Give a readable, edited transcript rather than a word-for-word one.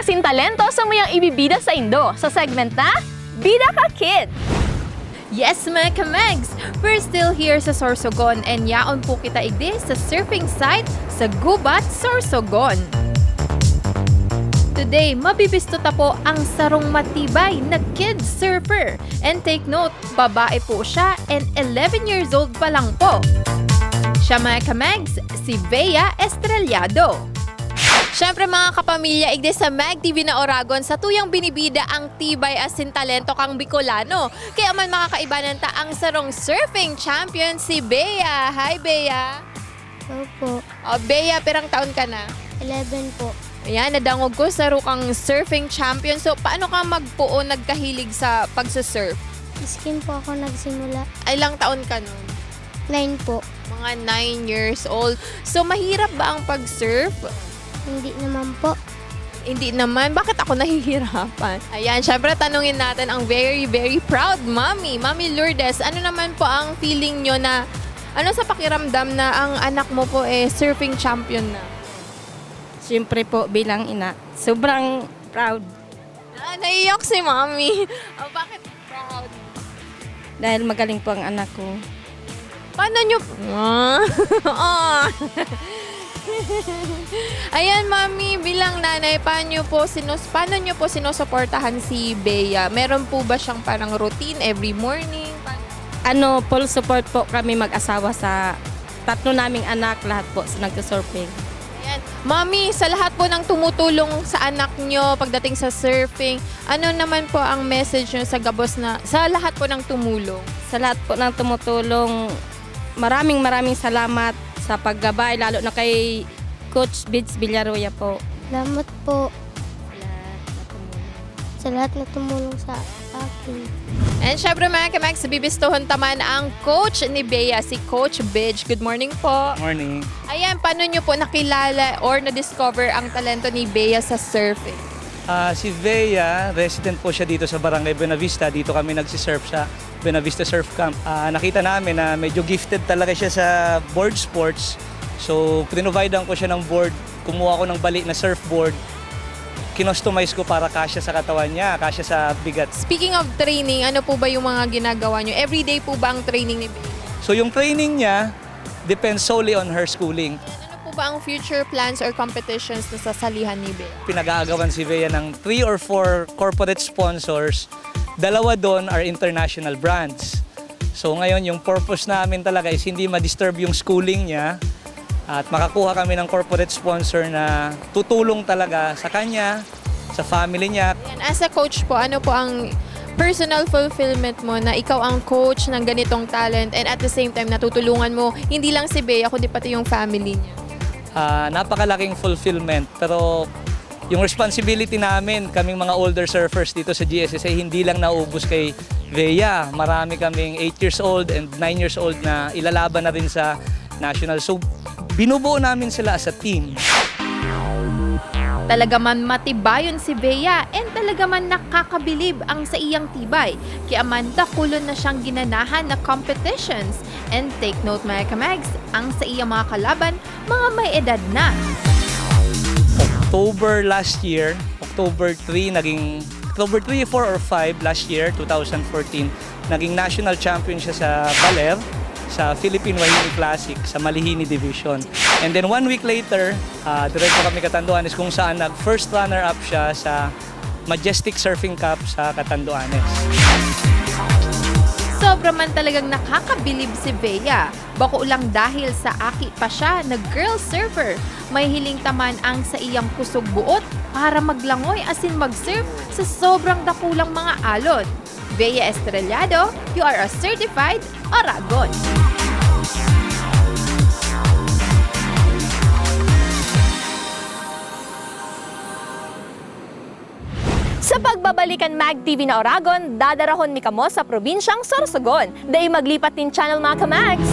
asin talento sa mayang ibibida sa Indo sa segment na Bida Ka Kid. Yes, mga kamags! We're still here sa Sorsogon and yaon po kita igdi sa surfing site sa Gubat, Sorsogon. Today, mabibistota po ang sarong matibay na kid surfer. And take note, babae po siya and 11 years old pa lang po. Siya, mga kamags, si Bea Estrellado. Siyempre mga kapamilya, igde sa Mag TV na Oragon, sa tuyang binibida ang tibay asin talento kang Bicolano. Kaya man makakaibanan ta ang sarong surfing champion si Bea. Hi, Bea! Opo, Bea, pirang taon ka na? 11 po. Ayan, nadangog ko sa kang surfing champion. So, paano ka magpuo nagkahilig sa pagsasurf? Skin po ako nagsimula. Ilang taon ka nun? 9 po. Mga 9 years old. So, mahirap ba ang pag-surf? Hindi naman po. Hindi naman. Bakit ako nahihirapan? Ayan, syempre tanungin natin ang very, very proud mommy. Mami Lourdes, ano naman po ang feeling nyo na, ano sa pakiramdam na ang anak mo po surfing champion na? Siyempre po bilang ina, sobrang proud. Naiyak si mami. Bakit proud? Dahil magaling po ang anak ko. Paano nyo? Ayan, mami, bilang nanay, paano nyo po sinusuportahan si Bea? Meron po ba siyang parang routine every morning? Full support po kami mag-asawa sa tatlo naming anak, lahat po sa nagsusurfing. Ayan. Mami, sa lahat po ng tumutulong sa anak nyo pagdating sa surfing, ano naman po ang message nyo sa gabos na, sa lahat po ng tumulong? Sa lahat po ng tumutulong, maraming salamat sa paggabay, lalo na kay Coach Bids Villaroya po. Salamat po sa lahat na tumulong sa akin. And syempre mga kamags, bibistuhan taman ang coach ni Bea, si Coach Bidge. Good morning po. Morning. Ayan, paano nyo po nakilala or na-discover ang talento ni Bea sa surfing? Si Bea, resident po siya dito sa Barangay Buenavista. Dito kami nagsisurf sa Buenavista Surf Camp. Nakita namin na medyo gifted talaga siya sa board sports. So, pinovidean ko siya ng board. Kumuha ko ng bali na surfboard. Kinostomize ko para kasya sa katawan niya, kasya sa bigat. Speaking of training, ano po ba yung mga ginagawa nyo? Everyday po ba ang training ni Bea? So, yung training niya depends solely on her schooling. Ano po ba ang future plans or competitions na sasalihan ni Bea? Pinag-aagawan si Bea ng 3 or 4 corporate sponsors. Dalawa doon are international brands. So ngayon, yung purpose namin talaga is hindi ma-disturb yung schooling niya at makakuha kami ng corporate sponsor na tutulong talaga sa kanya, sa family niya. Ayan, as a coach po, ano po ang personal fulfillment mo na ikaw ang coach ng ganitong talent and at the same time natutulungan mo hindi lang si Bea kundi pati yung family niya? Napakalaking fulfillment, pero yung responsibility namin, kaming mga older surfers dito sa GSSA, hindi lang nauubos kay Bea. Marami kaming 8 years old and 9 years old na ilalaban na rin sa national. So, binubuo namin sila as a team. Talaga man matibayon si Bea and talaga man nakakabilib ang sa iyang tibay. Kaya man dakulon na siyang ginanahan na competitions. And take note mga kamags, ang sa iyang mga kalaban, mga may edad na. October last year, October 3, 4 or 5 last year, 2014, naging national champion siya sa Baler, sa Philippine Wahini Classic, sa Malihini Division. And then 1 week later, diretso kami Catanduanes kung saan nag-first runner-up siya sa Majestic Surfing Cup sa Catanduanes. Sobra man talagang nakakabilib si Bea. Bako lang dahil sa aki pa siya na girl surfer. May hiling taman ang sa iyang kusog buot para maglangoy asin mag-surf sa sobrang dakulang mga alon. Bea Estrellado, you are a certified Oragon. Sa pagbabalikan Mag TV na Oragon, dadarahon mi kamo sa probinsyang Sorsogon. Dahil maglipat din channel mga kamags.